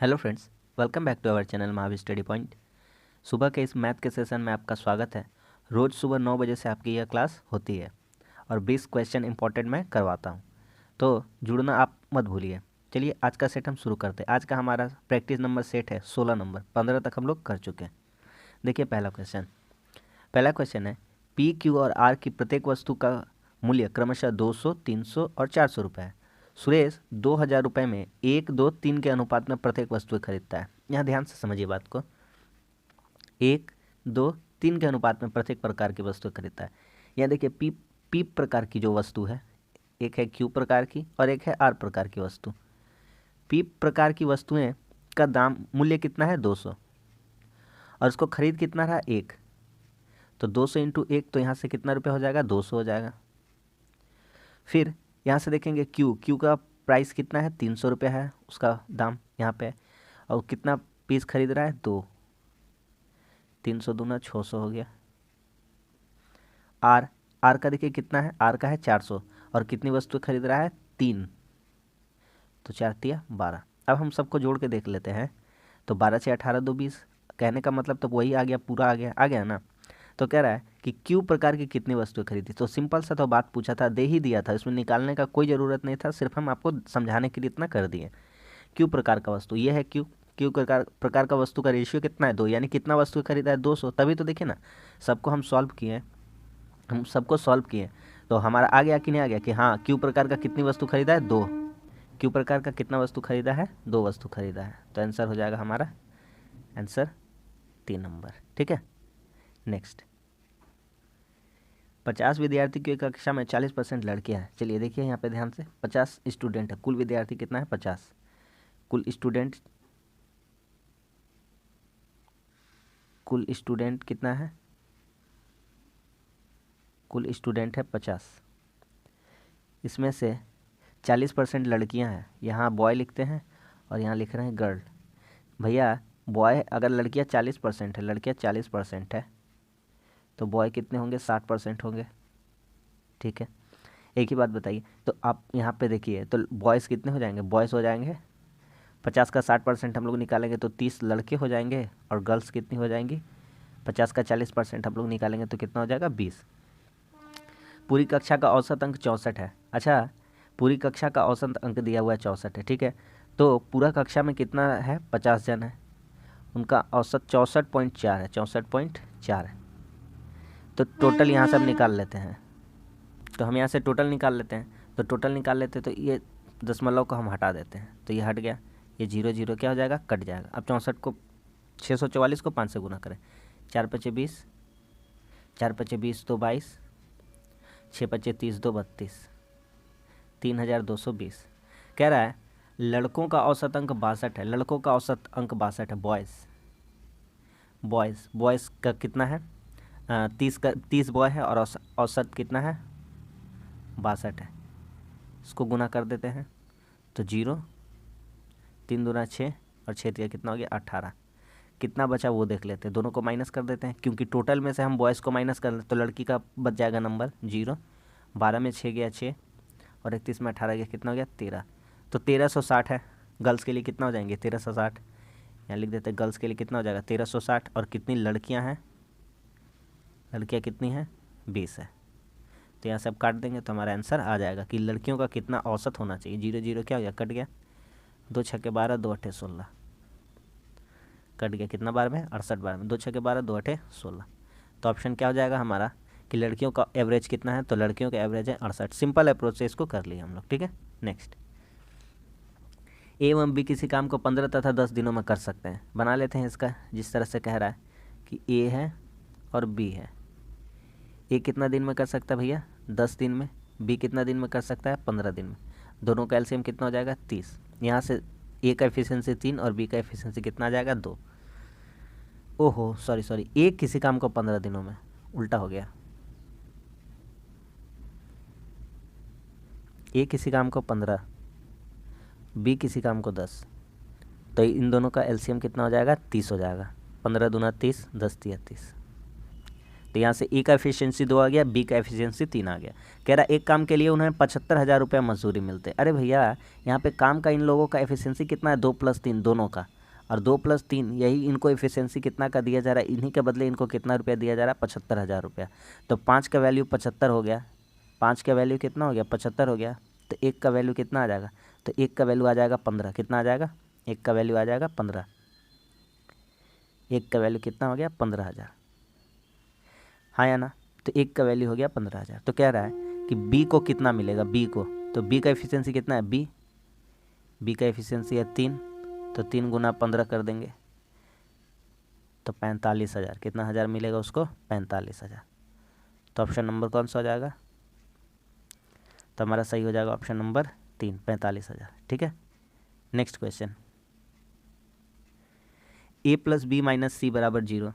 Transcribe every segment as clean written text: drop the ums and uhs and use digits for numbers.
Hello friends, welcome back to our channel Mahavir study point. सुबह के इस मैथ के सेशन में आपका स्वागत है। रोज़ सुबह 9 बजे से आपकी यह क्लास होती है और 20 क्वेश्चन इंपॉर्टेंट मैं करवाता हूं, तो जुड़ना आप मत भूलिए। चलिए आज का सेट हम शुरू करते हैं। आज का हमारा प्रैक्टिस नंबर सेट है 16 नंबर, 15 तक हम लोग कर चुके हैं। देखिए पहला क्वेश्चन है, पी क्यू और आर की प्रत्येक वस्तु का मूल्य क्रमशः 200, 300 और 400 रुपये है। सुरेश 2000 रुपये में 1, 2, 3 के अनुपात में प्रत्येक वस्तु खरीदता है। यहाँ ध्यान से समझिए बात को। 1, 2, 3 के अनुपात में प्रत्येक प्रकार की वस्तु खरीदता है। यहाँ देखिए पी प्रकार की जो वस्तु है, एक है क्यू प्रकार की और एक है आर प्रकार की वस्तु। पी प्रकार की वस्तुएं का दाम मूल्य कितना है 200 और उसको खरीद कितना रहा 1, तो 200 इंटू 1, तो यहाँ से कितना रुपये हो जाएगा 200 हो जाएगा। फिर यहाँ से देखेंगे क्यू का प्राइस कितना है 300 रुपये है उसका दाम यहाँ पे, और कितना पीस खरीद रहा है 2, 300 दूना 600 हो गया। आर का देखिए कितना है, आर का है 400 और कितनी वस्तु खरीद रहा है 3, तो 4 तिया 12। अब हम सबको जोड़ के देख लेते हैं, तो 12 से 18 2 20, कहने का मतलब तो वही आ गया, पूरा आ गया ना। तो कह रहा है कि क्यू प्रकार की कितनी वस्तुएं खरीदी, तो सिंपल सा तो बात पूछा था, दे ही दिया था, इसमें निकालने का कोई ज़रूरत नहीं था, सिर्फ हम आपको समझाने के लिए इतना कर दिए। क्यू प्रकार का वस्तु ये है क्यू प्रकार का वस्तु का रेशियो कितना है 2, यानी कितना वस्तु खरीदा है 200। तभी तो देखिए ना, सबको हम सॉल्व किए, हम सबको सॉल्व किए, तो हमारा आ गया कि नहीं आ गया कि हाँ क्यू प्रकार का कितनी वस्तु खरीदा है 2, क्यू प्रकार का कितना वस्तु खरीदा है 2 वस्तु खरीदा है। तो आंसर हो जाएगा हमारा आंसर 3 नंबर। ठीक है, नेक्स्ट। 50 विद्यार्थी की कक्षा में 40% लड़कियां हैं। चलिए देखिए यहाँ पे ध्यान से, 50 स्टूडेंट है, कुल विद्यार्थी कितना है 50, कुल स्टूडेंट कितना है, कुल स्टूडेंट है 50। इसमें से 40% लड़कियां हैं, यहाँ बॉय लिखते हैं और यहाँ लिख रहे हैं गर्ल। भैया बॉय, अगर लड़कियां 40% है, लड़कियां 40% है, तो बॉय कितने होंगे 60% होंगे। ठीक है, एक ही बात बताइए, तो आप यहाँ पे देखिए, तो बॉयज़ कितने हो जाएंगे, बॉयज़ हो जाएंगे 50 का 60% हम लोग निकालेंगे तो 30 लड़के हो जाएंगे, और गर्ल्स कितनी हो जाएंगी, 50 का 40% हम लोग निकालेंगे तो कितना हो जाएगा 20। पूरी कक्षा का औसत अंक 64 है। अच्छा, पूरी कक्षा का औसत अंक दिया हुआ है 64 है, ठीक है, तो पूरा कक्षा में कितना है 50 जन है, उनका औसत 64.4 है, 64.4 है। तो टोटल यहाँ से हम निकाल लेते हैं, तो हम यहाँ से टोटल निकाल लेते हैं, तो टोटल निकाल लेते हैं, तो ये दशमलव को हम हटा देते हैं, तो ये हट गया, ये 0 0 क्या हो जाएगा कट जाएगा। अब 64 को 644 को 5 से गुना करें, 4 पचे 20, 4 पचे 20 तो 22, 6 पचे 30 2 32, 3220। कह रहा है लड़कों का औसत अंक 62 है, लड़कों का औसत अंक 62 है, बॉयज़ का कितना है 30 बॉय है, और औसत कितना है 62 है। इसको गुना कर देते हैं, तो 0, 3 दूना 6 और 6 तिया कितना हो गया 18। कितना बचा वो देख लेते हैं, दोनों को माइनस कर देते हैं, क्योंकि टोटल में से हम बॉयज़ को माइनस कर, तो लड़की का बच जाएगा नंबर 0। 12 में 6 गया 6, और 31 में 18 गया, कितना हो गया 13, तो 1360 है। गर्ल्स के लिए कितना हो जाएंगे 1360, यहाँ लिख देते हैं गर्ल्स के लिए कितना हो जाएगा 1360, और कितनी लड़कियाँ हैं, लड़कियाँ कितनी हैं 20 है, तो यहाँ से अब काट देंगे तो हमारा आंसर आ जाएगा कि लड़कियों का कितना औसत होना चाहिए। 0 0 क्या हो गया कट गया, 2 छक्के 12 2 अठे 16 कट गया, कितना बार में 68 बार में, 2 छक्के 12 2 अठे 16। तो ऑप्शन क्या हो जाएगा हमारा कि लड़कियों का एवरेज कितना है, तो लड़कियों का एवरेज है 68। सिंपल अप्रोच से इसको कर लिया हम लोग। ठीक है, नेक्स्ट। ए एवं बी किसी काम को 15 तथा 10 दिनों में कर सकते हैं। बना लेते हैं इसका, जिस तरह से कह रहा है कि ए है और बी है। ए कितना दिन में कर सकता है भैया 10 दिन में, बी कितना दिन में कर सकता है 15 दिन में। दोनों का एलसीएम कितना हो जाएगा 30। यहाँ से ए का एफिशिएंसी 3 और बी का एफिशिएंसी कितना आ जाएगा 2। ओहो सॉरी, ए किसी काम को 15 दिनों में, उल्टा हो गया, ए किसी काम को 15, बी किसी काम को 10, तो इन दोनों का एलसीएम कितना हो जाएगा 30 हो जाएगा। 15 दूना 30, 10 तिया 30। तो यहाँ से ए का एफिशिएंसी 2 आ गया, बी का एफिशिएंसी 3 आ गया। कह रहा एक काम के लिए उन्हें 75,000 रुपये मजदूरी मिलते। अरे भैया यहाँ पे काम का इन लोगों का एफिशिएंसी कितना है, 2 + 3 दोनों का, और 2 + 3 यही इनको एफिशिएंसी कितना का दिया जा रहा है, इन्हीं के बदले इनको कितना रुपया दिया जा रहा है, 75,000 रुपया। तो 5 का वैल्यू 75 हो गया, 5 का वैल्यू कितना हो गया, 75 हो गया। तो 1 का वैल्यू कितना आ जाएगा, तो 1 का वैल्यू आ जाएगा 15। कितना आ जाएगा, 1 का वैल्यू आ जाएगा 15। 1 का वैल्यू कितना हो गया, 15,000। हाँ या ना, तो 1 का वैल्यू हो गया 15,000। तो कह रहा है कि बी को कितना मिलेगा, बी को, तो बी का एफिशिएंसी कितना है, बी का एफिशिएंसी है 3, तो 3 × 15 कर देंगे तो 45,000। कितना हज़ार मिलेगा उसको, 45,000। तो ऑप्शन नंबर कौन सा हो जाएगा, तो हमारा सही हो जाएगा ऑप्शन नंबर 3, 45,000। ठीक है। Next question, a + b - c = 0,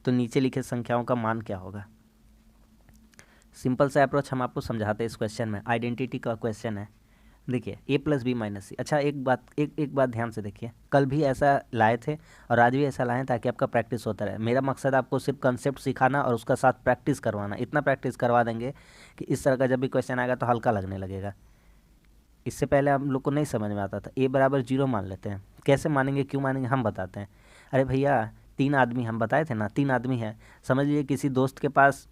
तो नीचे लिखे संख्याओं का मान क्या होगा। सिंपल सा अप्रोच हम आपको समझाते हैं इस क्वेश्चन में, आइडेंटिटी का क्वेश्चन है। देखिए a + b - c। अच्छा एक बात ध्यान से देखिए, कल भी ऐसा लाए थे और आज भी ऐसा लाएं ताकि आपका प्रैक्टिस होता रहे। मेरा मकसद आपको सिर्फ कंसेप्ट सिखाना और उसका साथ प्रैक्टिस करवाना। इतना प्रैक्टिस करवा देंगे कि इस तरह का जब भी क्वेश्चन आएगा तो हल्का लगने लगेगा। इससे पहले हम लोग को नहीं समझ में आता था। a = 0 मान लेते हैं, कैसे मानेंगे, क्यों मानेंगे, हम बताते हैं। अरे भैया 3 आदमी, हम बताए थे ना, 3 आदमी हैं। समझ लीजिए किसी दोस्त के पास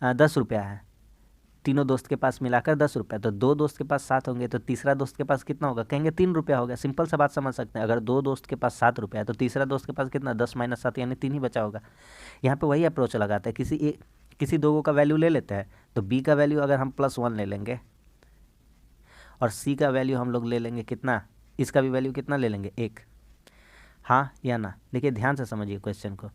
10 रुपया है, तीनों दोस्त के पास मिलाकर 10 रुपया, तो 2 दोस्त के पास 7 होंगे, तो तीसरा दोस्त के पास कितना होगा, कहेंगे 3 रुपया हो गया। सिंपल सा बात समझ सकते हैं। अगर 2 दोस्त के पास 7 रुपया है तो तीसरा दोस्त के पास कितना, 10 - 7 यानी 3 ही बचा होगा। यहाँ पे वही अप्रोच लगाते हैं, किसी दो का वैल्यू ले लेते हैं, तो बी का वैल्यू अगर हम +1 ले लेंगे और सी का वैल्यू हम लोग ले लेंगे कितना, इसका भी वैल्यू कितना ले लेंगे, 1। हाँ या ना, देखिए ध्यान से समझिए क्वेश्चन को।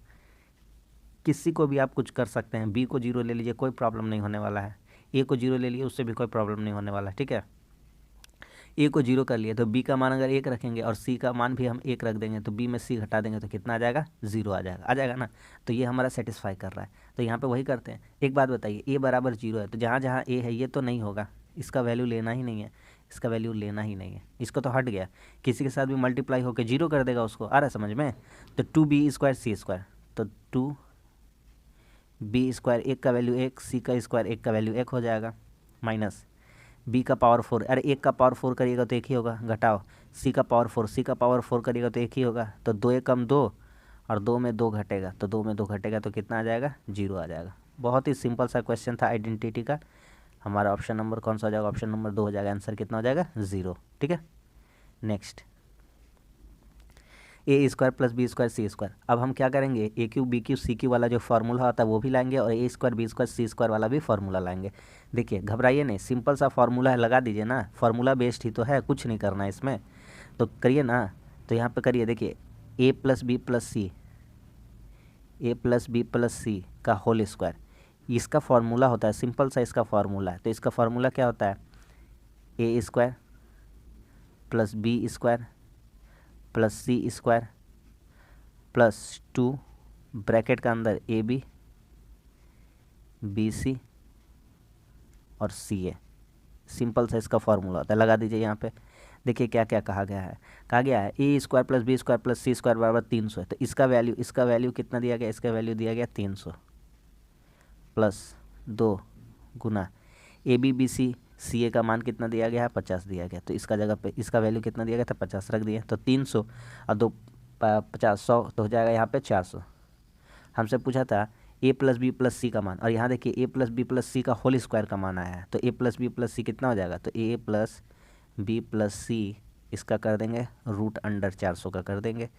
किसी को भी आप कुछ कर सकते हैं, बी को 0 ले लीजिए, कोई प्रॉब्लम नहीं होने वाला है। ए को 0 ले लिए, उससे भी कोई प्रॉब्लम नहीं होने वाला। ठीक है, ए को 0 कर लिए तो बी का मान अगर 1 रखेंगे और सी का मान भी हम 1 रख देंगे तो बी में सी घटा देंगे तो कितना आ जाएगा, 0 आ जाएगा ना। तो ये हमारा सेटिस्फाई कर रहा है। तो यहाँ पे वही करते हैं। एक बात बताइए, ए = 0 है तो जहाँ जहाँ ए है ये तो नहीं होगा, इसका वैल्यू लेना ही नहीं है, इसका वैल्यू लेना ही नहीं है, इसको तो हट गया। किसी के साथ भी मल्टीप्लाई होकर 0 कर देगा, उसको आ रहा है समझ में। तो 2b² c², तो 2b², 1 का वैल्यू 1, सी का स्क्वायर 1 का वैल्यू 1 हो जाएगा, माइनस बी का पावर 4, अरे 1 का पावर 4 करिएगा तो 1 ही होगा, घटाओ सी का पावर 4, सी का पावर 4 करिएगा तो 1 ही होगा। तो 2 × 2 और 2 में 2 घटेगा, तो 2 में 2 घटेगा तो कितना आ जाएगा, 0 आ जाएगा। बहुत ही सिंपल सा क्वेश्चन था आइडेंटिटी का। हमारा ऑप्शन नंबर कौन सा हो जाएगा, ऑप्शन नंबर 2 हो जाएगा। आंसर कितना हो जाएगा, 0। ठीक है। Next, a² + b² c²। अब हम क्या करेंगे, a³ b³ c³ वाला जो फार्मूला होता है वो भी लाएंगे और a² b² c² वाला भी फार्मूला लाएंगे। देखिए घबराइए नहीं, सिंपल सा फार्मूला है, लगा दीजिए ना, फार्मूला बेस्ड ही तो है, कुछ नहीं करना है इसमें, तो करिए ना। तो यहाँ पे करिए, देखिए a + b + c का होल स्क्वायर, इसका फार्मूला होता है, सिंपल सा इसका फार्मूला है। तो इसका फार्मूला क्या होता है, a² + b² + c² +2 ब्रैकेट का अंदर AB BC और CA। सिंपल सा इसका फार्मूला होता है, लगा दीजिए यहाँ पे। देखिए क्या क्या कहा गया है, कहा गया है a² + b² + c² = 300 है। तो इसका वैल्यू कितना दिया गया, इसका वैल्यू दिया गया 300 + 2 × AB BC CA का मान कितना दिया गया है, 50 दिया गया। तो इसका जगह पे इसका वैल्यू कितना दिया गया था, 50 रख दिए। तो 300 और 2 50 100 तो हो जाएगा यहाँ पे 400। हमसे पूछा था a + b + c का मान, और यहाँ देखिए a + b + c का होल स्क्वायर का मान आया है। तो a + b + c कितना हो जाएगा, तो a + b + c इसका कर देंगे √400 का कर देंगे।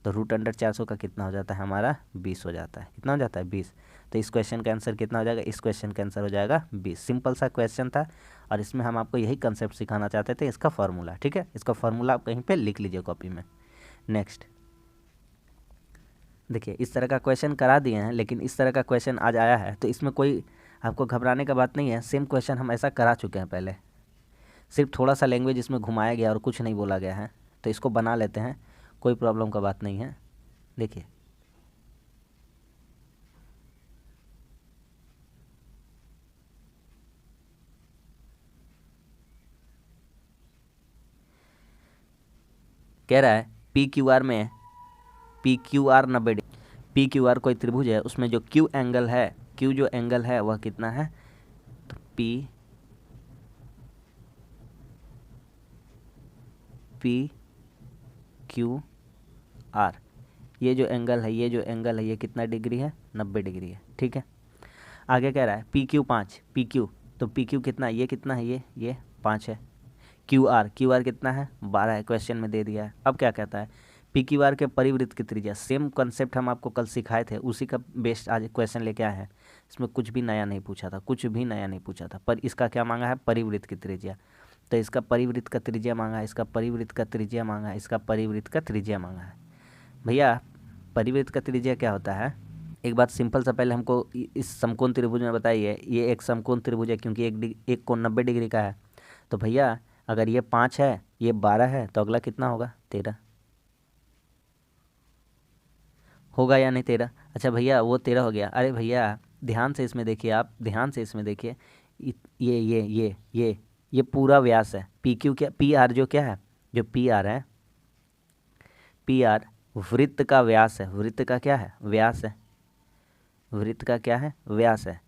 तो √400 का कितना हो जाता है हमारा, 20 हो जाता है। कितना हो जाता है, 20। तो इस क्वेश्चन का आंसर कितना हो जाएगा, इस क्वेश्चन का आंसर हो जाएगा 20। सिंपल सा क्वेश्चन था और इसमें हम आपको यही कंसेप्ट सिखाना चाहते थे, इसका फार्मूला। ठीक है, इसका फार्मूला आप कहीं पे लिख लीजिए कॉपी में। नेक्स्ट, देखिए इस तरह का क्वेश्चन करा दिए हैं, लेकिन इस तरह का क्वेश्चन आज आया है तो इसमें कोई आपको घबराने का बात नहीं है। सेम क्वेश्चन हम ऐसा करा चुके हैं पहले, सिर्फ थोड़ा सा लैंग्वेज इसमें घुमाया गया और कुछ नहीं बोला गया है, तो इसको बना लेते हैं, कोई प्रॉब्लम का बात नहीं है। देखिए कह रहा है PQR में PQR 90 degree, P Q R कोई त्रिभुज है, उसमें जो क्यू एंगल है, क्यू जो एंगल है वह कितना है, तो पी क्यू आर, ये जो एंगल है, ये जो एंगल है, ये कितना डिग्री है, 90 डिग्री है। ठीक है, आगे कह रहा है पी क्यू 5, पी क्यू, तो पी क्यू कितना है, ये कितना है, ये 5 है। क्यू आर कितना है, 12 है, क्वेश्चन में दे दिया है। अब क्या कहता है, पी क्यू आर के परिवृत्त की त्रिज्या, सेम कॉन्सेप्ट हम आपको कल सिखाए थे, उसी का बेस्ड आज क्वेश्चन लेके आए हैं। इसमें कुछ भी नया नहीं पूछा था, कुछ भी नया नहीं पूछा था, पर इसका क्या मांगा है, परिवृत्त की त्रिज्या। तो इसका परिवृत्त का त्रिज्या मांगा है, इसका परिवृत्त का त्रिज्या मांगा है, इसका परिवृत्त का त्रिज्या मांगा है। भैया परिवृत्त का त्रिज्या क्या होता है, एक बात सिंपल सा पहले हमको इस समकोण त्रिभुज में बताइए, ये एक समकोण त्रिभुज है क्योंकि एक कोण 90 डिग्री का है। तो भैया अगर ये 5 है, ये 12 है, तो अगला कितना होगा, 13 होगा या नहीं, 13। अच्छा भैया वो 13 हो गया। अरे भैया ध्यान से इसमें देखिए, आप ध्यान से इसमें देखिए, ये पूरा व्यास है। पी क्यू क्या, पी आर जो क्या है, जो पी आर है, पी आर वृत्त का व्यास है, वृत्त का क्या है, व्यास है, वृत्त का क्या है, व्यास है।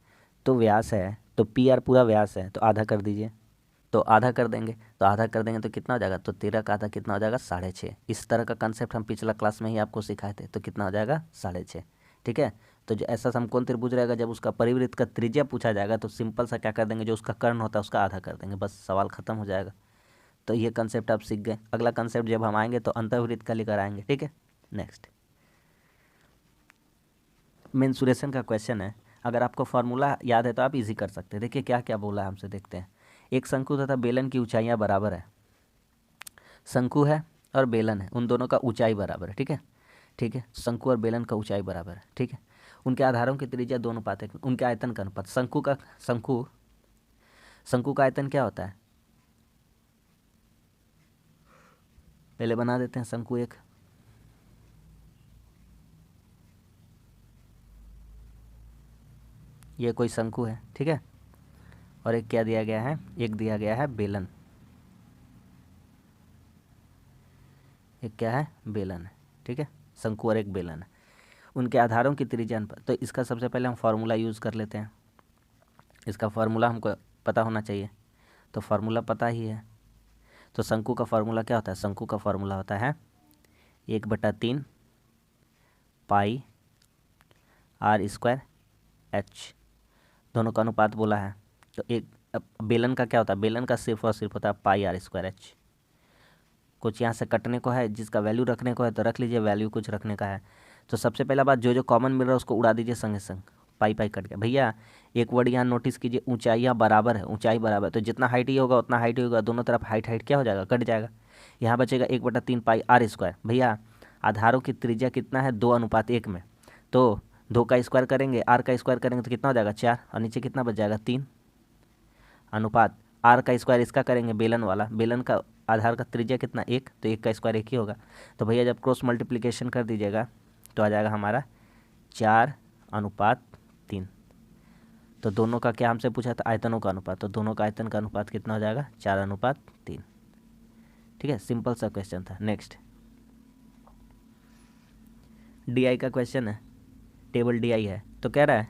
तो व्यास है तो पी आर पूरा व्यास है, तो आधा कर दीजिए, तो आधा कर देंगे, तो आधा कर देंगे तो कितना हो जाएगा, तो 13 का आधा कितना हो जाएगा, 6.5। इस तरह का कंसेप्ट हम पिछला क्लास में ही आपको सिखाए थे, तो कितना हो जाएगा, 6.5। ठीक है, तो जो ऐसा समकोण त्रिभुज रहेगा, जब उसका परिवृत्त का त्रिज्या पूछा जाएगा तो सिंपल सा क्या कर देंगे, जो उसका कर्ण होता है उसका आधा कर देंगे, बस सवाल खत्म हो जाएगा। तो ये कंसेप्ट आप सीख गए। अगला कंसेप्ट जब हम आएंगे तो अंतर्वृत्त का लेकर आएंगे। ठीक है, नेक्स्ट मेंसुरेशन का क्वेश्चन है। अगर आपको फार्मूला याद है तो आप इजी कर सकते हैं। देखिए क्या क्या बोला है हमसे, देखते हैं। एक शंकु तथा बेलन की ऊंचाइयां बराबर है, शंकु है और बेलन है, उन दोनों का ऊंचाई बराबर है। ठीक है, ठीक है, शंकु और बेलन का ऊंचाई बराबर है। ठीक है, उनके आधारों की त्रिज्या 2 अनुपात 1, उनके आयतन का अनुपात। शंकु का आयतन क्या होता है, पहले बना देते हैं शंकु एक। ये कोई शंकु है, ठीक है, और एक क्या दिया गया है, एक दिया गया है बेलन, एक क्या है, बेलन है। ठीक है, शंकु और एक बेलन है, उनके आधारों की त्रिज्या अनुपात। तो इसका सबसे पहले हम फार्मूला यूज़ कर लेते हैं। इसका फार्मूला हमको पता होना चाहिए, तो फार्मूला पता ही है। तो शंकु का फार्मूला क्या होता है, शंकु का फार्मूला होता है 1/3 पाई आर स्क्वायर एच, दोनों का अनुपात बोला है। तो एक बेलन का क्या होता है, बेलन का सिर्फ और सिर्फ होता है पाई आर स्क्वायर एच। कुछ यहाँ से कटने को है, जिसका वैल्यू रखने को है तो रख लीजिए, वैल्यू कुछ रखने का है तो सबसे पहला बात, जो जो कॉमन मिल रहा है उसको उड़ा दीजिए संगे संग, पाई पाई कट गया। भैया एक वर्ड यहाँ नोटिस कीजिए, ऊंचाइयाँ बराबर है, ऊंचाई बराबर, तो जितना हाइट ही होगा उतना हाइट ही होगा, दोनों तरफ हाइट हाइट क्या हो जाएगा, कट जाएगा। यहाँ बचेगा 1/3 पाई आर स्क्वायर। भैया आधारों की त्रिज्या कितना है, 2:1 में, तो 2 का स्क्वायर करेंगे, आर का स्क्वायर करेंगे तो कितना हो जाएगा, 4, और नीचे कितना बच जाएगा, 3 अनुपात आर का स्क्वायर इसका करेंगे, बेलन वाला, बेलन का आधार का त्रिज्या कितना, 1, तो 1 का स्क्वायर 1 ही होगा। तो भैया जब क्रॉस मल्टीप्लिकेशन कर दीजिएगा तो आ जाएगा हमारा 4:3। तो दोनों का क्या हमसे पूछा था, आयतनों का अनुपात, तो दोनों का आयतन का अनुपात कितना हो जाएगा, 4:3। ठीक है, सिंपल सा क्वेश्चन था। नेक्स्ट डी का क्वेश्चन है, टेबल डी है। तो कह रहा है,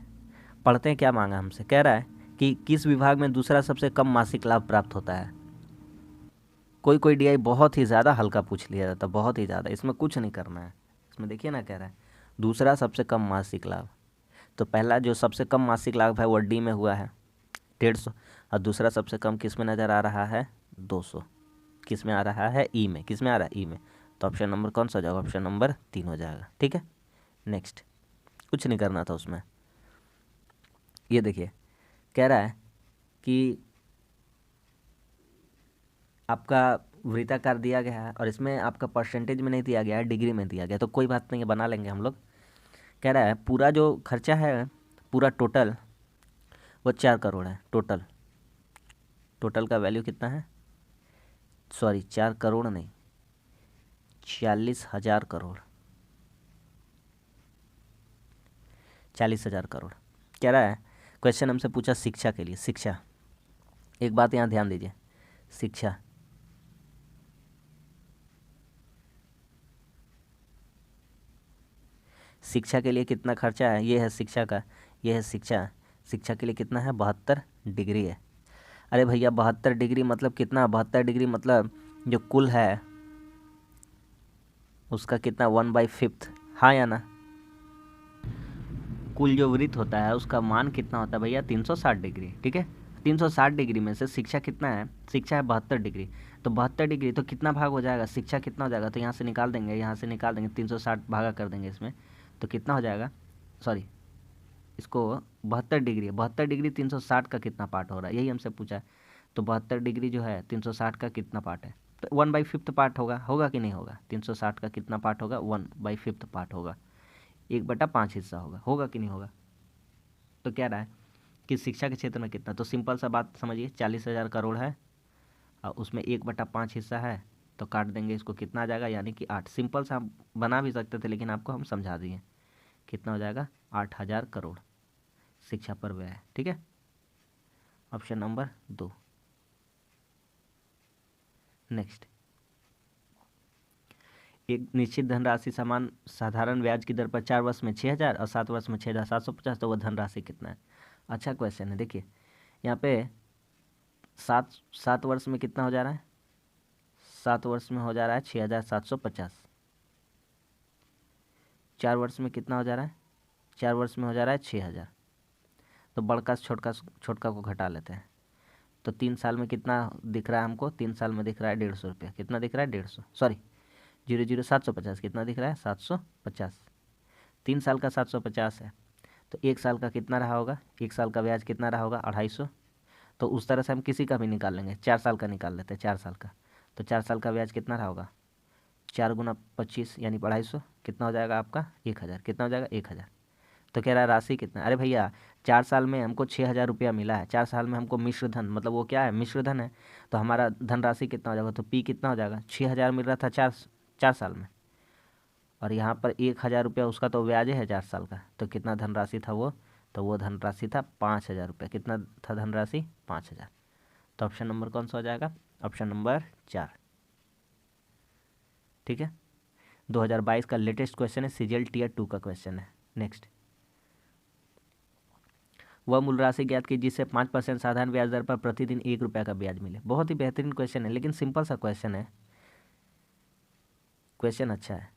पढ़ते हैं क्या मांगा हमसे, कह रहा है कि किस विभाग में दूसरा सबसे कम मासिक लाभ प्राप्त होता है। कोई कोई डी बहुत ही ज़्यादा हल्का पूछ लिया जाता है, बहुत ही ज़्यादा, इसमें कुछ नहीं करना है। इसमें देखिए ना, कह रहा है दूसरा सबसे कम मासिक लाभ, तो पहला जो सबसे कम मासिक लाभ है वो डी में हुआ है 150, और दूसरा सबसे कम किस में नज़र आ रहा है, 200। किस में आ रहा है, ई में। किस में आ रहा है, ई में। तो ऑप्शन नंबर कौन सा हो जाएगा, ऑप्शन नंबर 3 हो जाएगा। ठीक है, नेक्स्ट, कुछ नहीं करना था उसमें। ये देखिए कह रहा है कि आपका वृत्ताकार दिया गया है और इसमें आपका परसेंटेज में नहीं दिया गया है, डिग्री में दिया गया, तो कोई बात नहीं है, बना लेंगे हम लोग। कह रहा है पूरा जो खर्चा है, पूरा टोटल वो 4 करोड़ है, टोटल, टोटल का वैल्यू कितना है, सॉरी 4 करोड़ नहीं, 40,000 करोड़, 40,000 करोड़। कह रहा है क्वेश्चन हमसे पूछा शिक्षा के लिए, शिक्षा, एक बात यहाँ ध्यान दीजिए, शिक्षा, शिक्षा के लिए कितना खर्चा है, ये है शिक्षा का, ये है शिक्षा। शिक्षा के लिए कितना है, 72 डिग्री है। अरे भैया 72 डिग्री मतलब कितना, 72 डिग्री मतलब जो कुल है उसका कितना, 1/5, हाँ या ना। कुल जो वृत्त होता है उसका मान कितना होता है भैया, 360 डिग्री। ठीक है, 360 डिग्री में से शिक्षा कितना है, शिक्षा है 72 डिग्री। तो 72 डिग्री तो कितना भाग हो जाएगा, शिक्षा कितना हो जाएगा, तो यहाँ से निकाल देंगे, यहाँ से निकाल देंगे, 360 भागा कर देंगे इसमें, तो कितना हो जाएगा, सॉरी इसको 72 डिग्री, 72 डिग्री 360 का कितना पार्ट हो रहा है, यही हमसे पूछा है। तो 72 डिग्री जो है 360 का कितना पार्ट है, तो 1/5 पार्ट होगा, होगा कि नहीं होगा, 360 का कितना पार्ट होगा, 1/5 पार्ट होगा, 1/5 हिस्सा होगा, होगा कि नहीं होगा। तो क्या रहा है कि शिक्षा के क्षेत्र में कितना, तो सिंपल सा बात समझिए, 40,000 करोड़ है और उसमें 1/5 हिस्सा है, तो काट देंगे इसको, कितना आ जाएगा, यानी कि 8। सिंपल सा हम बना भी सकते थे लेकिन आपको हम समझा दिए, कितना हो जाएगा, 8,000 करोड़ शिक्षा पर व्यय है। ठीक है, ऑप्शन नंबर 2। नेक्स्ट, एक निश्चित धनराशि समान साधारण ब्याज की दर पर 4 वर्ष में 6,000 और 7 वर्ष में 6,750, तो वह धनराशि कितना है। अच्छा क्वेश्चन है, देखिए यहाँ पे 7 वर्ष में कितना हो जा रहा है, 7 वर्ष में हो जा रहा है 6,750। 4 वर्ष में कितना हो जा रहा है, 4 वर्ष में हो जा रहा है 6,000। तो बड़का से छोटका को घटा लेते हैं, तो 3 साल में कितना दिख रहा है हमको, 3 साल में दिख रहा है 150 रुपया, कितना दिख रहा है 150, सॉरी 750, कितना दिख रहा है 750। 3 साल का 750 है, तो 1 साल का कितना रहा होगा, 1 साल का ब्याज कितना रहा होगा, 250। तो उस तरह से हम किसी का भी निकाल लेंगे, 4 साल का निकाल लेते हैं, 4 साल का, तो 4 साल का ब्याज कितना रहा होगा, 4 × 25 यानी 250, कितना हो जाएगा आपका 1,000, कितना हो जाएगा 1,000। तो कह रहा है राशि कितना, अरे भैया 4 साल में हमको 6,000 रुपया मिला है, 4 साल में हमको मिश्र धन, मतलब वो क्या है, मिश्र धन है, तो हमारा धनराशि कितना हो जाएगा, तो पी कितना हो जाएगा, 6,000 मिल रहा था 4 साल में, और यहाँ पर 1,000 रुपया उसका तो ब्याज है 4 साल का, तो कितना धनराशि था वो, तो वो धनराशि था 5,000 रुपया, कितना था धनराशि 5,000। तो ऑप्शन नंबर कौन सा हो जाएगा, ऑप्शन नंबर 4। ठीक है, 2022 का लेटेस्ट क्वेश्चन है, सीजीएल टियर 2 का क्वेश्चन है। नेक्स्ट, वह मूल राशि ज्ञात की जिससे 5% साधारण ब्याज दर पर प्रतिदिन 1 रुपया का ब्याज मिले। बहुत ही बेहतरीन क्वेश्चन है, लेकिन सिंपल सा क्वेश्चन है, क्वेश्चन अच्छा है।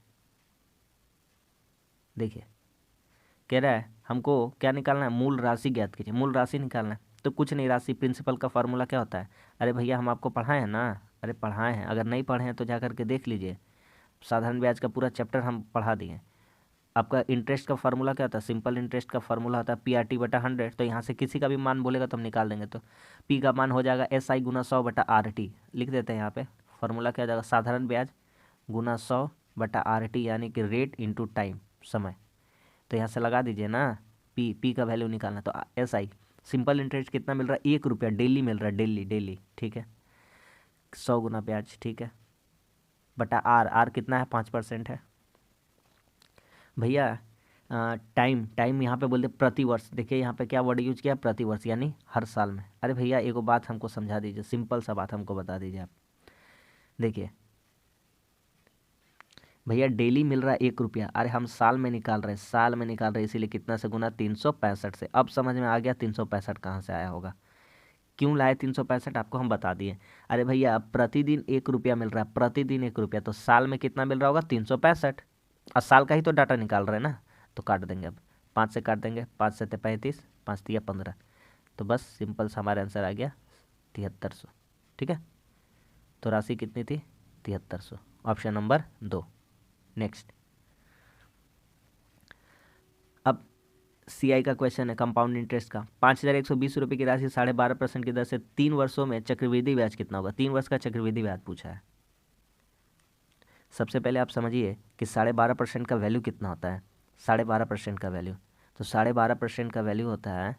देखिए कह रहा है हमको क्या निकालना है, मूल राशि ज्ञात कीजिए, मूल राशि निकालना है, तो कुछ नहीं, राशि प्रिंसिपल का फॉर्मूला क्या होता है, अरे भैया हम आपको पढ़ाए हैं ना, अरे पढ़ाए हैं, अगर नहीं पढ़े हैं तो जा करके देख लीजिए, साधारण ब्याज का पूरा चैप्टर हम पढ़ा दिए। आपका इंटरेस्ट का फार्मूला क्या होता है, सिंपल इंटरेस्ट का फार्मूला होता है PRT/100, तो यहाँ से किसी का भी मान बोलेगा तो हम निकाल देंगे, तो P का मान हो जाएगा SI × 100/RT, लिख देते हैं यहाँ पे, फार्मूला क्या हो जाएगा, साधारण ब्याज गुना 100/RT, यानी कि रेट इंटू टाइम, समय। तो यहाँ से लगा दीजिए ना, P का वैल्यू निकालना, तो SI सिंपल इंटरेस्ट कितना मिल रहा है, 1 रुपया डेली मिल रहा है, डेली। ठीक है, 100 गुना ब्याज, ठीक है, बटा R कितना है, 5% है भैया। टाइम यहाँ पे बोलते प्रति वर्ष, देखिए यहाँ पे क्या वर्ड यूज किया, प्रति वर्ष यानी हर साल में। अरे भैया एगो बात हमको समझा दीजिए, सिंपल सा बात हमको बता दीजिए आप। देखिए भैया डेली मिल रहा है 1 रुपया, अरे हम साल में निकाल रहे हैं, इसीलिए कितना से गुना, 365 से। अब समझ में आ गया 365 कहाँ से आया होगा, क्यों लाए 365, आपको हम बता दिए। अरे भैया अब प्रतिदिन 1 रुपया मिल रहा है, प्रतिदिन 1 रुपया, तो साल में कितना मिल रहा होगा, 365, और साल का ही तो डाटा निकाल रहे हैं ना, तो काट देंगे, अब 5 से काट देंगे, 5 से 35, 5 तिया 15, तो बस सिंपल सा हमारा आंसर आ गया 7300। ठीक है, तो राशि कितनी थी, 7300, ऑप्शन नंबर 2। नेक्स्ट, अब CI का क्वेश्चन है, कंपाउंड इंटरेस्ट का। 5,120 रुपये की राशि 12.5% की दर से 3 वर्षों में चक्रवृद्धि ब्याज कितना होगा, 3 वर्ष का चक्रवृद्धि ब्याज पूछा है। सबसे पहले आप समझिए कि 12.5% का वैल्यू कितना होता है, 12.5% का वैल्यू, तो 12.5% का वैल्यू होता है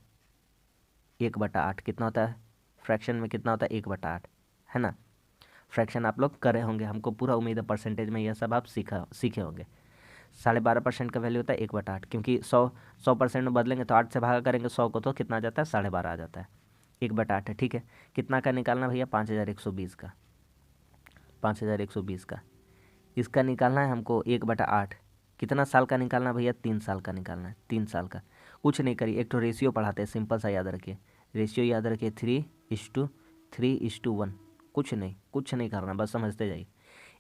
1/8, कितना होता है, फ्रैक्शन में कितना होता है, 1/8, है ना। फ्रैक्शन आप लोग करे होंगे, हमको पूरा उम्मीद है परसेंटेज में यह सब आप सीखे होंगे। 12.5% का वैल्यू होता है 1/8, क्योंकि 100% में बदलेंगे तो 8 से भागा करेंगे 100 को, तो कितना आ जाता है, 12.5 आ जाता है, 1/8 है। ठीक है, कितना का निकालना भैया, 5,120 का, 5,120 का, इसका निकालना है हमको 1/8, कितना साल का निकालना भैया? 3 साल का निकालना है, 3 साल का। कुछ नहीं करिए, एक तो रेशियो पढ़ाते हैं, सिंपल सा याद रखिए, रेशियो याद रखिए 3:3:1। कुछ नहीं करना, बस समझते जाइए।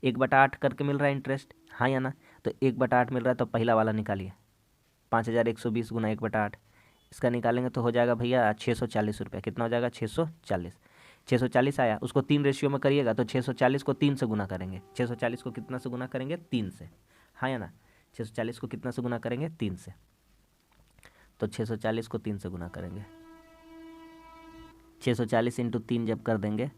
1/8 करके मिल रहा है इंटरेस्ट, हाँ या ना? तो 1/8 मिल रहा है तो पहला वाला निकालिए, 5120 गुना 1/8, इसका निकालेंगे तो हो जाएगा भैया 640 रुपया। कितना हो जाएगा? 640। 640 आया, उसको 3 रेशियो में करिएगा तो 640 को 3 से गुना करेंगे। 640 को कितना से गुना करेंगे? 3 से, हाँ या ना? 640 को कितना से गुना करेंगे? 3 से। तो 640 को 3 से गुना करेंगे, 640 इंटू 3 जब कर देंगे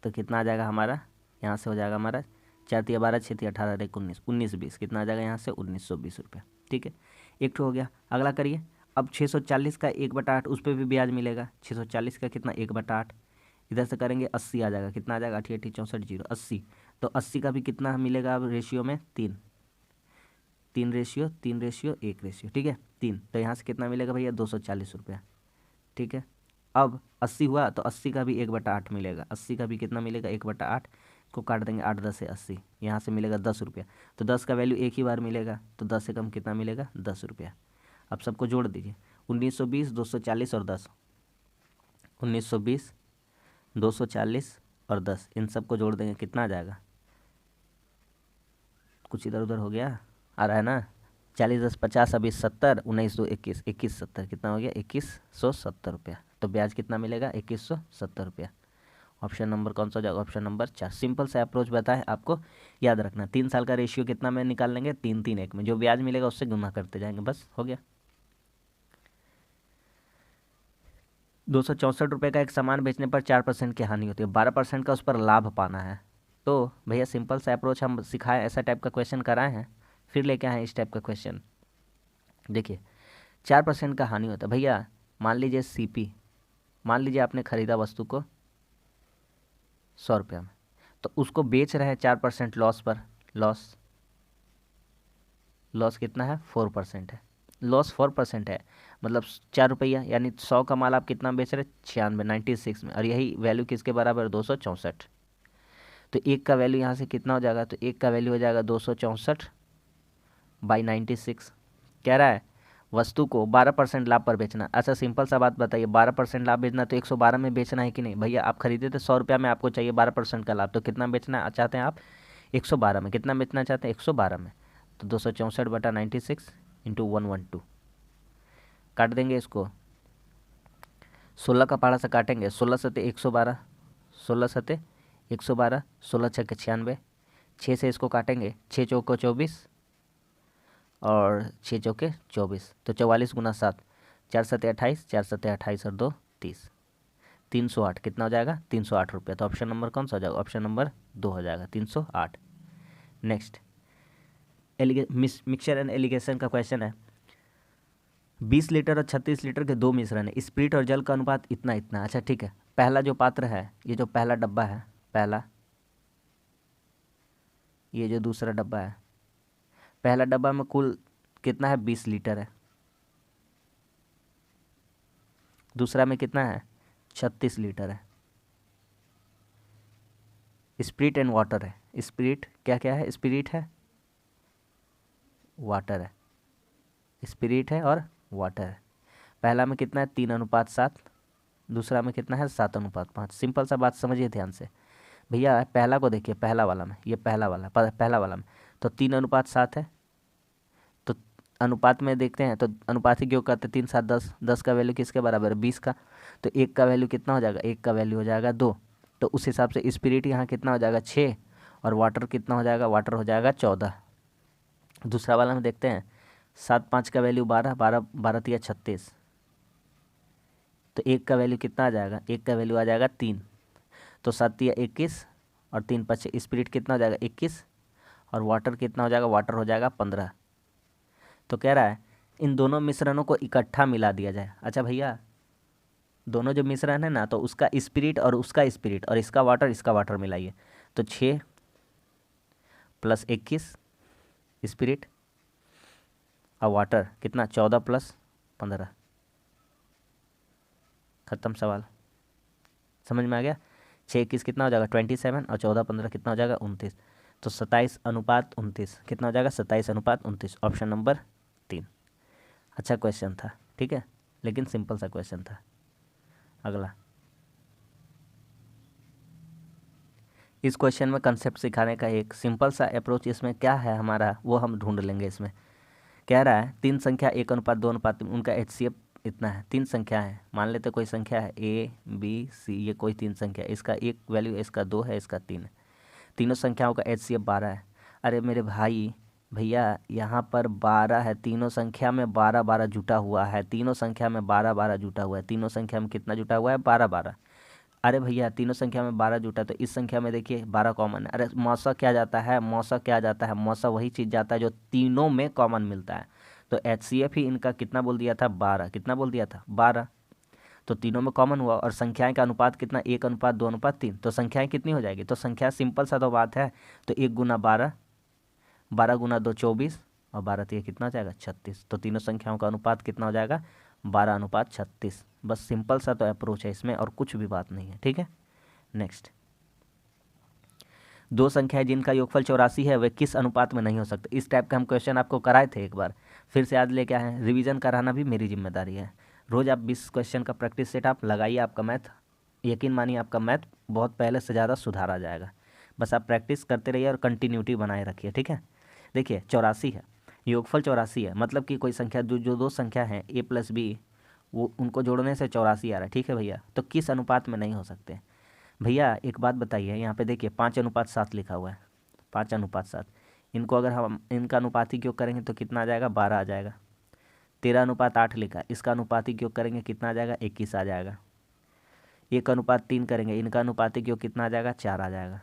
तो कितना आ जाएगा हमारा? यहाँ से हो जाएगा हमारा 4×3=12, 6×3=18, 19, 1920, कितना आ जाएगा यहाँ से? 1920 रुपया। ठीक है, एक तो हो गया। अगला करिए, अब 640 का 1/8, उस पर भी ब्याज मिलेगा। 640 का कितना? 1/8, इधर से करेंगे 80 आ जाएगा। कितना आ जाएगा? 88 64 80। तो 80 का भी कितना मिलेगा अब रेशियो में? 3, 3 रेशियो 3 रेशियो 1 रेशियो, ठीक है 3। तो यहाँ से कितना मिलेगा भैया? 240 रुपया। ठीक है, अब 80 हुआ तो 80 का भी 1/8 मिलेगा। 80 का भी कितना मिलेगा? 1/8 को काट देंगे, 8 10 से 80, यहाँ से मिलेगा 10 रुपया। तो 10 का वैल्यू एक ही बार मिलेगा, तो 10 से कम कितना मिलेगा? 10 रुपया। अब सबको जोड़ दीजिए, 1920, 240 और 10, 1920, 240 और 10, इन सबको जोड़ देंगे, कितना आ जाएगा? कुछ इधर उधर हो गया, आ रहा है ना? 40 10 50, अभी 70, 19 2 21, 21 70, कितना हो गया? 2170 रुपया। तो ब्याज कितना मिलेगा? 2170 रुपया। ऑप्शन नंबर कौन सा हो जाएगा? Option number 4। सिंपल सा अप्रोच बताए आपको, याद रखना। 3 साल का रेशियो कितना में निकाल लेंगे? 3 3 1 में, जो ब्याज मिलेगा उससे गुना करते जाएंगे, बस हो गया। 264 रुपये का एक सामान बेचने पर 4% की हानि होती है, 12% का उस पर लाभ पाना है। तो भैया सिंपल सा अप्रोच हम सिखाए, ऐसा टाइप का क्वेश्चन कराए हैं, फिर लेके आए हैं इस टाइप का क्वेश्चन। देखिए 4% का हानि होता है भैया। मान लीजिए सीपी, मान लीजिए आपने खरीदा वस्तु को 100 रुपया में, तो उसको बेच रहे हैं 4% लॉस पर। लॉस लॉस कितना है? 4% है। लॉस 4% है, मतलब 4 रुपया, यानी 100 का माल आप कितना बेच रहे हैं? 96, 96 में, और यही वैल्यू किसके बराबर है? 264। तो एक का वैल्यू यहाँ से कितना हो जाएगा? तो एक का वैल्यू हो जाएगा 264/96। कह रहा है वस्तु को 12% लाभ पर बेचना। अच्छा सिंपल सा बात बताइए, 12% लाभ बेचना तो 112 में बेचना है कि नहीं भैया? आप खरीदे थे 100 रुपया में, आपको चाहिए 12% का लाभ, तो कितना बेचना चाहते हैं आप? 112 में। कितना बेचना चाहते हैं? 112 में। तो 264/96 इंटू 112, काट देंगे इसको, 16 का पारा से काटेंगे, 16 सते 112, 16 सते 112, 16 छक्के 96, 6 से इसको काटेंगे, 6 चौको 24 और 6 चौके 24, तो 44 गुना 7, 4 सते 28, 4 सते 28 और 2 30, 308, कितना हो जाएगा? 308 रुपया। तो ऑप्शन नंबर कौन सा हो जाएगा? ऑप्शन नंबर 2 हो जाएगा, 308। नेक्स्ट मिक्सचर एंड एलिगेशन का क्वेश्चन है। 20 लीटर और 36 लीटर के दो मिश्रण है, स्प्रिट और जल का अनुपात इतना इतना। अच्छा ठीक है, पहला जो पात्र है, ये जो पहला डब्बा है, पहला, ये जो दूसरा डब्बा है, पहला डब्बा में कुल कितना है? 20 लीटर है, दूसरा में कितना है? 36 लीटर है। स्प्रिट एंड वाटर है, स्प्रिट क्या क्या है? स्पिरिट है, वाटर है, स्पिरिट है और वाटर है। पहला में कितना है? 3:7, दूसरा में कितना है? 7:5। सिंपल सा बात समझिए ध्यान से भैया, पहला को देखिए, पहला वाला में, ये पहला वाला पहला वाला में तो 3:7 है। तो अनुपात में देखते हैं, तो अनुपात ही क्यों करते? 3 7 10, 10 का वैल्यू किसके बराबर है? 20 का। तो एक का वैल्यू कितना हो जाएगा? एक का वैल्यू हो जाएगा 2, तो उस हिसाब से स्पिरिट यहाँ कितना हो जाएगा? 6, और वाटर कितना हो जाएगा? वाटर हो जाएगा 14। दूसरा वाला में देखते हैं, 7 5 का वैल्यू 12, 12 12 3 36, तो एक का वैल्यू कितना आ जाएगा? एक का वैल्यू आ जाएगा 3, तो 7 3 21 और 3 5, स्पिरिट कितना हो जाएगा? 21, और वाटर कितना हो जाएगा? वाटर हो जाएगा 15। तो कह रहा है इन दोनों मिश्रणों को इकट्ठा मिला दिया जाए। अच्छा भैया, दोनों जो मिश्रण है ना, तो उसका स्पिरिट और उसका स्पिरिट और इसका वाटर मिलाइए, तो 6 + 21 स्पिरिट और वाटर कितना? 14 + 15। ख़त्म सवाल, समझ में आ गया? 6 21 कितना हो जाएगा? 27, और 14 15 कितना हो जाएगा? 29। तो 27:29 कितना हो जाएगा? 27:29, ऑप्शन नंबर 3। अच्छा क्वेश्चन था, ठीक है, लेकिन सिंपल सा क्वेश्चन था। अगला, इस क्वेश्चन में कंसेप्ट सिखाने का एक सिंपल सा अप्रोच इसमें क्या है हमारा, वो हम ढूंढ लेंगे। इसमें कह रहा है 3 संख्या 1:2:3, उनका HCF इतना है। 3 संख्या है, मान लेते कोई संख्या है A B C, ये कोई 3 संख्या है, इसका एक वैल्यू, इसका 2 है, इसका 3 है। तीनों संख्याओं का HCF 12 है। अरे मेरे भाई भैया, यहाँ पर 12 है, तीनों संख्या में 12 जुटा हुआ है, तीनों संख्या में 12 जुटा हुआ है, तीनों संख्या में कितना जुटा हुआ है? 12। अरे भैया तीनों संख्या में 12 जुटा, तो इस संख्या में देखिए 12 कॉमन है। अरे मौसा क्या जाता है? मौसा क्या जाता है? मौसा वही चीज़ जाता है जो तीनों में कॉमन मिलता है। तो HCF ही इनका कितना बोल दिया था? 12। कितना बोल दिया था? 12। तो तीनों में कॉमन हुआ, और संख्याएं का अनुपात कितना? 1:2:3। तो संख्याएं कितनी हो जाएगी? तो संख्या सिंपल सा तो बात है, तो 1 × 12, 12 × 2 24, और 12 कितना हो जाएगा? 36। तो तीनों संख्याओं का अनुपात कितना हो जाएगा? 12:36। बस सिंपल सा तो अप्रोच है इसमें, और कुछ भी बात नहीं है, ठीक है। नेक्स्ट, दो संख्याएं जिनका योगफल 84 है वे किस अनुपात में नहीं हो सकते? इस टाइप का हम क्वेश्चन आपको कराए थे एक बार, फिर से आज लेके आए हैं। रिवीजन कराना भी मेरी जिम्मेदारी है। रोज़ आप 20 क्वेश्चन का प्रैक्टिस सेट आप लगाइए, आपका मैथ, यकीन मानिए आपका मैथ बहुत पहले से ज़्यादा सुधारा जाएगा। बस आप प्रैक्टिस करते रहिए और कंटिन्यूटी बनाए रखिए, ठीक है। देखिए 84 है, योगफल 84 है, मतलब कि कोई संख्या जो दो संख्या हैं A+B, वो उनको जोड़ने से 84 आ रहा है, ठीक है भैया। तो किस अनुपात में नहीं हो सकते? भैया एक बात बताइए, यहाँ पे देखिए 5:7 लिखा हुआ है, 5:7। इनको अगर हम इनका अनुपातिक योग करेंगे तो कितना आ जाएगा? 12 आ जाएगा। 13:8 लिखा है, इसका अनुपातिक योग करेंगे कितना आ जाएगा? 21 आ जाएगा। 1:3 करेंगे, इनका अनुपातिक योग कितना आ जाएगा? 4 आ जाएगा।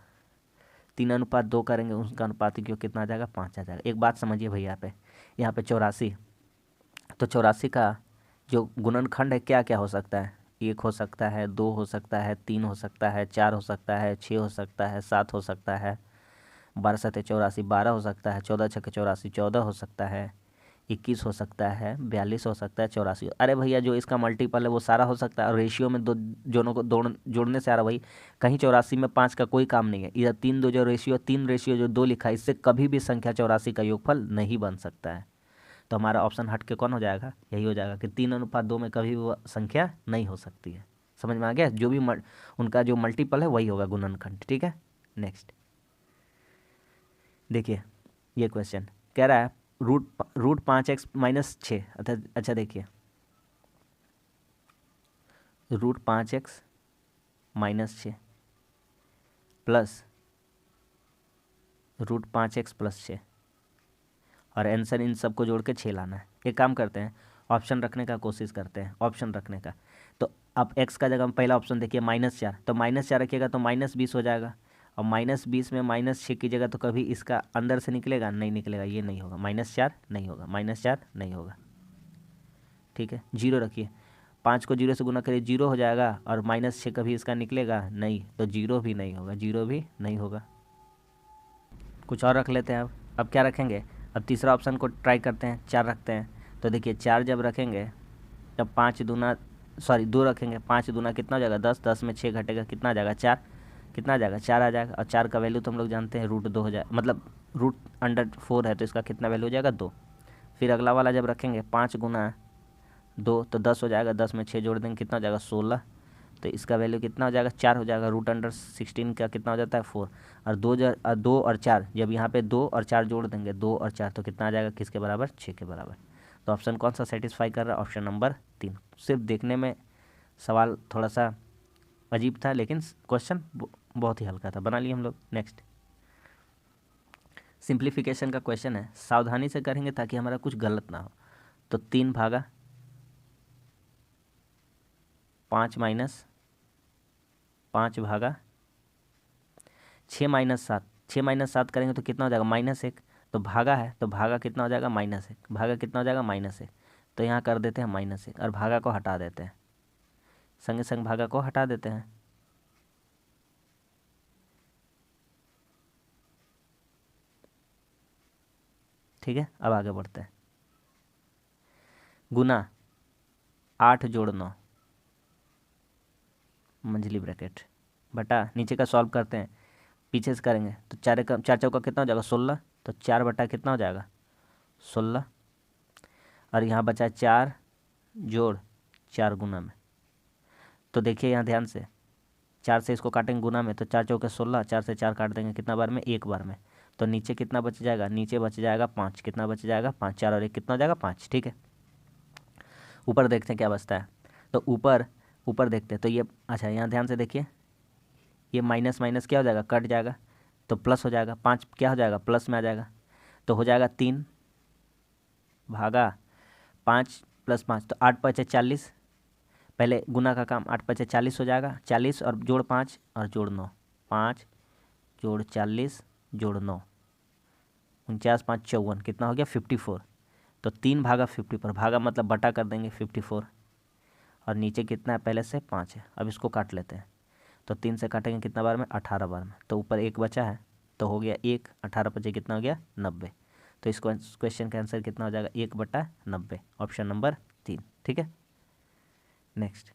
3:2 करेंगे, उसका अनुपातिक योग कितना आ जाएगा? 5 आ जाएगा। एक बात समझिए भैया, यहाँ पे 84, तो 84 का जो गुणनखंड है क्या क्या हो सकता है? 1 हो सकता है, 2 हो सकता है, 3 हो सकता है, 4 हो सकता है, 6 हो सकता है, 7 हो सकता है, 12×7 84, 12 हो सकता है, 14×6 84, 14 हो सकता है, 21 हो सकता है, 42 हो सकता है, 84। अरे भैया जो इसका मल्टीपल है वो सारा हो सकता है, और रेशियो में दो जोनों को जोड़ने से आ रहा भाई, कहीं 84 में 5 का कोई काम नहीं है। इधर 3 जो रेशियो 2 लिखा है, इससे कभी भी संख्या 84 का योगफल नहीं बन सकता है। तो हमारा ऑप्शन हट के कौन हो जाएगा? यही हो जाएगा कि 3:2 में कभी वो संख्या नहीं हो सकती है। समझ में आ गया? जो भी उनका जो मल्टीपल है वही होगा गुणनखंड, ठीक है। नेक्स्ट देखिए, ये क्वेश्चन कह रहा है रूट 5x-6। अच्छा देखिए, √5x-6 प्लस √5x+6, और आंसर इन सबको जोड़ के 6 लाना है। एक काम करते हैं, ऑप्शन रखने का कोशिश करते हैं, ऑप्शन रखने का। तो अब x का जगह हम पहला ऑप्शन देखिए -4, तो -4 रखिएगा तो -20 हो जाएगा, और -20 में -6 की जगह तो कभी इसका अंदर से निकलेगा? नहीं निकलेगा, ये नहीं होगा, -4 नहीं होगा, -4 नहीं होगा, ठीक है। 0 रखिए, 5 को 0 से गुना करिए, 0 हो जाएगा, और -6 कभी इसका निकलेगा? नहीं, तो 0 भी नहीं होगा, 0 भी नहीं होगा। कुछ और रख लेते हैं। अब क्या रखेंगे? अब तीसरा ऑप्शन को ट्राई करते हैं, 4 रखते हैं। तो देखिए 4 जब रखेंगे तब 2 रखेंगे, 5 दूना कितना हो जाएगा? 10, 10 में 6 घटेगा, कितना आ जाएगा? 4। कितना आ जाएगा? 4 आ जाएगा, और 4 का वैल्यू तो हम लोग जानते हैं √2 हो जाए, मतलब √4 है, तो इसका कितना वैल्यू हो जाएगा? 2। फिर अगला वाला जब रखेंगे 5×2 तो 10 हो जाएगा, 10 में 6 जोड़ देंगे, कितना हो जाएगा? 16। तो इसका वैल्यू कितना हो जाएगा? 4 हो जाएगा। √16 का कितना हो जाता है? 4। और 2 और 4, जब यहाँ पे 2 और 4 जोड़ देंगे, 2 और 4, तो कितना आ जाएगा? किसके बराबर? 6 के बराबर। तो ऑप्शन कौन सा सेटिस्फाई कर रहा है? Option number 3। सिर्फ देखने में सवाल थोड़ा सा अजीब था, लेकिन क्वेश्चन बहुत ही हल्का था, बना लिए हम लोग। नेक्स्ट, सिंप्लीफिकेशन का क्वेश्चन है, सावधानी से करेंगे ताकि हमारा कुछ गलत ना हो। तो 3 भागा 5 माइनस 5 भागा 6 - 7 करेंगे तो कितना हो जाएगा? -1। तो भागा है, तो भागा कितना हो जाएगा? -1। भागा कितना हो जाएगा? -1। तो यहाँ कर देते हैं -1, और भागा को हटा देते हैं, संगे संग भागा को हटा देते हैं। ठीक है, अब आगे बढ़ते हैं। गुना 8 जोड़ 9 मंझली ब्रैकेट बटा, नीचे का सॉल्व करते हैं, पीछे से करेंगे तो 4 चौका कितना हो जाएगा 16, तो 4 बटा कितना हो जाएगा 16, और यहाँ बचा 4 जोड़ 4 गुना में। तो देखिए यहाँ ध्यान से 4 से इसको काटेंगे गुना में, तो 4 चौके 16, 4 से 4 काट देंगे कितना बार में, एक बार में। तो नीचे कितना बच जाएगा, नीचे बच जाएगा 5, कितना बच जाएगा 5, 4 और 1 कितना हो जाएगा 5, ठीक है। ऊपर देखते हैं क्या बचता है, तो ऊपर देखते हैं तो ये, अच्छा यहाँ ध्यान से देखिए, ये माइनस माइनस क्या हो जाएगा, कट जाएगा, तो प्लस हो जाएगा, 5 क्या हो जाएगा प्लस में आ जाएगा, तो हो जाएगा 3 भागा 5 + 5, तो 8 × 5 = 40, पहले गुना का काम, 8 × 5 = 40 हो जाएगा, 40 और जोड़ 5 और जोड़ 9, 5 जोड़ 40 जोड़ 9, 49 5 54, कितना हो गया 54। तो 3 भागा 54, भागा मतलब बटा कर देंगे 54, और नीचे कितना है पहले से 5 है। अब इसको काट लेते हैं, तो 3 से काटेंगे कितना बार में, 18 बार में, तो ऊपर 1 बचा है तो हो गया 1, 18 × 5 कितना हो गया 90। तो इस क्वेश्चन का आंसर कितना हो जाएगा 1/90, ऑप्शन नंबर 3, ठीक है। नेक्स्ट,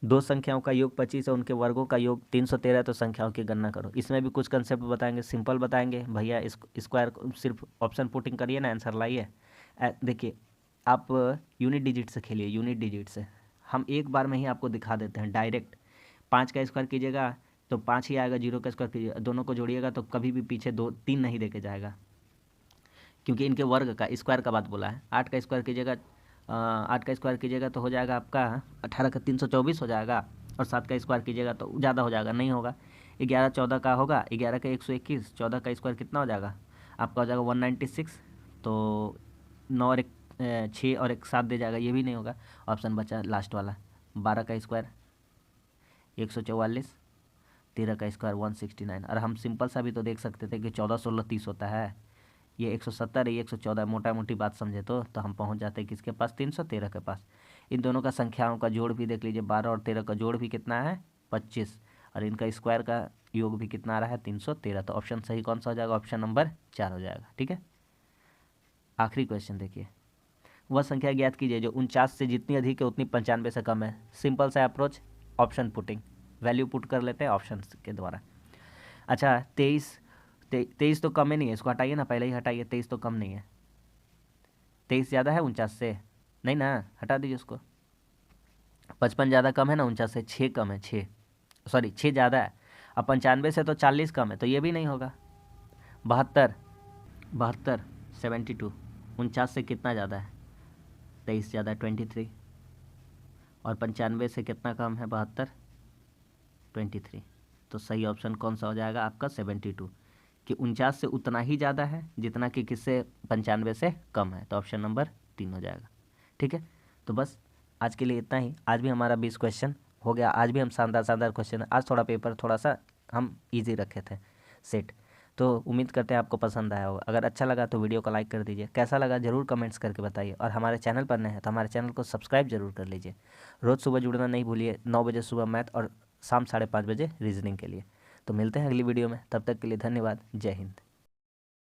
दो संख्याओं का योग 25 है, उनके वर्गों का योग 313, तो संख्याओं की गणना करो। इसमें भी कुछ कंसेप्ट बताएंगे, सिंपल बताएंगे भैया, इस स्क्वायर सिर्फ ऑप्शन पुटिंग करिए ना, आंसर लाइए। देखिए आप यूनिट डिजिट से खेलिए, यूनिट डिजिट से हम एक बार में ही आपको दिखा देते हैं डायरेक्ट। 5 का स्क्वायर कीजिएगा तो 5 ही आएगा, 0 का स्क्वायर कीजिएगा, दोनों को जोड़िएगा तो कभी भी पीछे 2 3 नहीं देके जाएगा, क्योंकि इनके वर्ग का स्क्वायर का बात बोला है। 8 का स्क्वायर कीजिएगा, 8 का स्क्वायर कीजिएगा तो हो जाएगा आपका 18 का 324 हो जाएगा, और 7 का स्क्वायर कीजिएगा तो ज़्यादा हो जाएगा, नहीं होगा। 11 14 का होगा, 11 का 121, 14 का स्क्वायर कितना हो जाएगा आपका, हो जाएगा 196, तो 9 और 1 6 और 1 7 दे जाएगा, ये भी नहीं होगा। ऑप्शन बचा लास्ट वाला, 12 का स्क्वायर 144, 13 का स्क्वायर 169। और हम सिंपल सा भी तो देख सकते थे कि 14 16 30 होता है, ये 170 है, ये 114, मोटा मोटी बात समझे तो हम पहुंच जाते हैं किसके पास, 313 के पास। इन दोनों का संख्याओं का जोड़ भी देख लीजिए, 12 और 13 का जोड़ भी कितना है 25, और इनका स्क्वायर का योग भी कितना आ रहा है 313। तो ऑप्शन सही कौन सा हो जाएगा, ऑप्शन नंबर 4 हो जाएगा, ठीक है। आखिरी क्वेश्चन देखिए, वह संख्या ज्ञात कीजिए जो 49 से जितनी अधिक है उतनी 95 से कम है। सिंपल सा approach, option putting, value put कर लेते हैं ऑप्शन के द्वारा। अच्छा 23 तो कम ही नहीं है, इसको हटाइए ना, पहले ही हटाइए, 23 तो कम नहीं है, 23 ज़्यादा है 49 से, नहीं ना, हटा दीजिए उसको। 55 ज़्यादा कम है ना 49 से, 6 कम है, 6 सॉरी 6 ज़्यादा है। अब 95 से तो 40 कम है, तो ये भी नहीं होगा। 72 72, 49 से कितना ज़्यादा है 23 ज़्यादा है 23, और 95 से कितना कम है 72 23। तो सही ऑप्शन कौन सा हो जाएगा आपका 72, कि 49 से उतना ही ज़्यादा है जितना कि किससे 95 से कम है, तो ऑप्शन नंबर 3 हो जाएगा, ठीक है। तो बस आज के लिए इतना ही, आज भी हमारा 20 क्वेश्चन हो गया, आज भी हम शानदार क्वेश्चन, आज थोड़ा पेपर थोड़ा सा हम इजी रखे थे सेट। तो उम्मीद करते हैं आपको पसंद आया होगा, अगर अच्छा लगा तो वीडियो को लाइक कर दीजिए, कैसा लगा ज़रूर कमेंट्स करके बताइए, और हमारे चैनल पर नए हैं तो हमारे चैनल को सब्सक्राइब जरूर कर लीजिए। रोज़ सुबह जुड़ना नहीं भूलिए, 9 बजे सुबह मैथ और शाम 5:30 बजे रीजनिंग के लिए। तो मिलते हैं अगली वीडियो में, तब तक के लिए धन्यवाद, जय हिंद।